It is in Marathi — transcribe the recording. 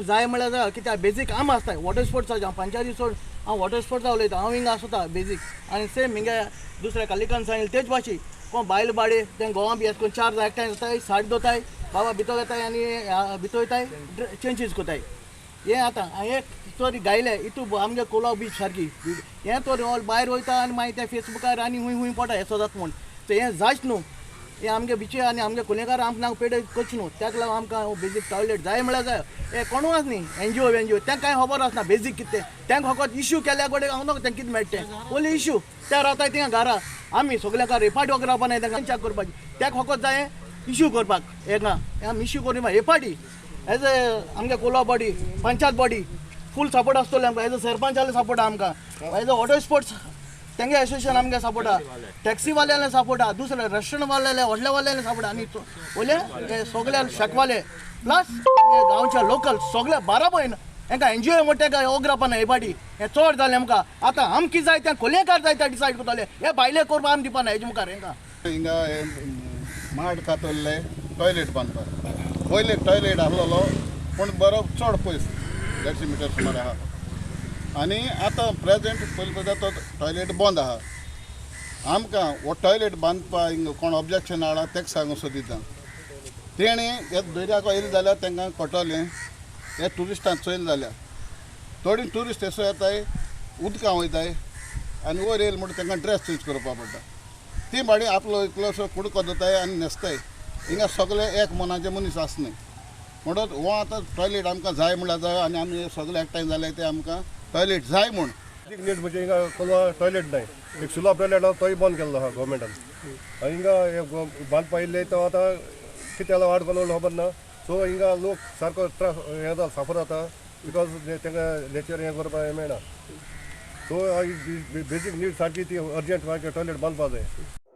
जाय म्हळ्यार जाय कित्याक बेजीक आम आसता वॉटर स्पोर्ट्साचे हांव पंचायती सोड हांव वॉटर स्पोर्ट्सा उलयता हांव हिंगा आसता बेजीक आनी सेम हिंगा दुसऱ्या कालिकान सांगितलें तेच भाशेन कोण बायल बाडे तें गोवा बी येता कोण 4 जाण एकठांय जाताय साडी दोताय बाबा भितर येताय आनी भितर वयताय चेंजीस कोताय हें आतां एक स्टोरी गायले इतू आमगे कोलाव बीच सारकी हें तर भायर वयता आनी मागीर ते फेसबुकार आनी हूंय पडटा हें सदांच म्हूण तें हें जायच न्हू हे आमगे बिचे आनी आमगे कुलेकार आमकां पेड करचे न्हू त्याक लागून आमकां बेजीक टॉयलेट जाय म्हळ्यार जाय हे कोणूच आस न्ही एनजीओ तें कांय खबर आसना बेजीक कितें तेंक फकत इश्यू केल्या गोडे हांव तें कितें मेळटा ओन्ली इश्यू ते रावताय थिंगा घरा आमी सगळ्याक रेपाटी वगैरे रावपा नाय तेंकां चॅक करपाची त्याक फकत जाय इश्यू करपाक हेंगा आमी इश्यू करून रेपाटी एज ए आमगे कोला बॉडी पंचायत बॉडी फूल सपोर्ट आसतलो आमकां एज अ सरपंचाले सपोर्ट आमकां एज अ वॉटर स्पोर्ट्स तेंगे एसोसिएशन आमगे सपोर्ट आहा टॅक्सी वाल्याले सपोर्ट आहा दुसरे रेस्टॉरंट वाल्याले व्हडल्या वाल्याले सपोर्ट आनी वयले सगळे शेकवाले प्लस गांवच्या लोकल सगळे बारा पळय हेंकां एनजीओ मोठे काय ओग्रापा हे पाटी हें चड जालें आमकां आतां आम कितें जाय तें कोलयेकार जाय तें डिसायड करतले हे भायले करपा आमी दिवपा ना हेजे मुखार हेंकां हिंगा माड कातरले टॉयलेट बांदपाक पयले टॉयलेट आसलेलो पूण बरो चड पयस 150 मिटर सुमार आहा आनी आतां प्रेजेंट पयलीं तो टॉयलेट बंद आहा आमकां हो टॉयलेट बांदपाक हिंगा कोण ऑब्जेक्शन हाडा तेका सांगूं सोदिता तेणी हे दर्याक येयलें जाल्यार तांकां कटोलें हे ट्युरिस्टांक चोयलें जाल्यार थोडी ट्युरिस्ट एसो येताय उदकां वयताय आनी वयर येयले म्हणटा तांकां ड्रेस चेंज करपा पडटा ती भाडी आपलो इतलोसो कुडको दोताय आनी न्हेसताय हिंगा सगळे एक मनाचे मनीस आसनाय म्हणून हो आतां टॉयलेट आमकां जाय म्हळ्यार जाय आनी आमी सगळे एकठांय जाले ते आमकां टॉयलेट जाय म्हूण नीट म्हणजे हिंगा कोलवा टॉयलेट नाही एक सुलभ टॉयलेट आहा तोय बंद केल्लो आहा गव्हर्मेंटान आनी हिंगा बांदपा येयल्ले तो आतां कितें जाला वाट घालून खबर ना सो हिंगा लोक सारको त्रास हें जाता सफर जाता बिकॉज तांकां नेचर हें करपाक हें मेळना सो बेजीक नीड सारकी ती अर्जंट टॉयलेट बांदपा जाय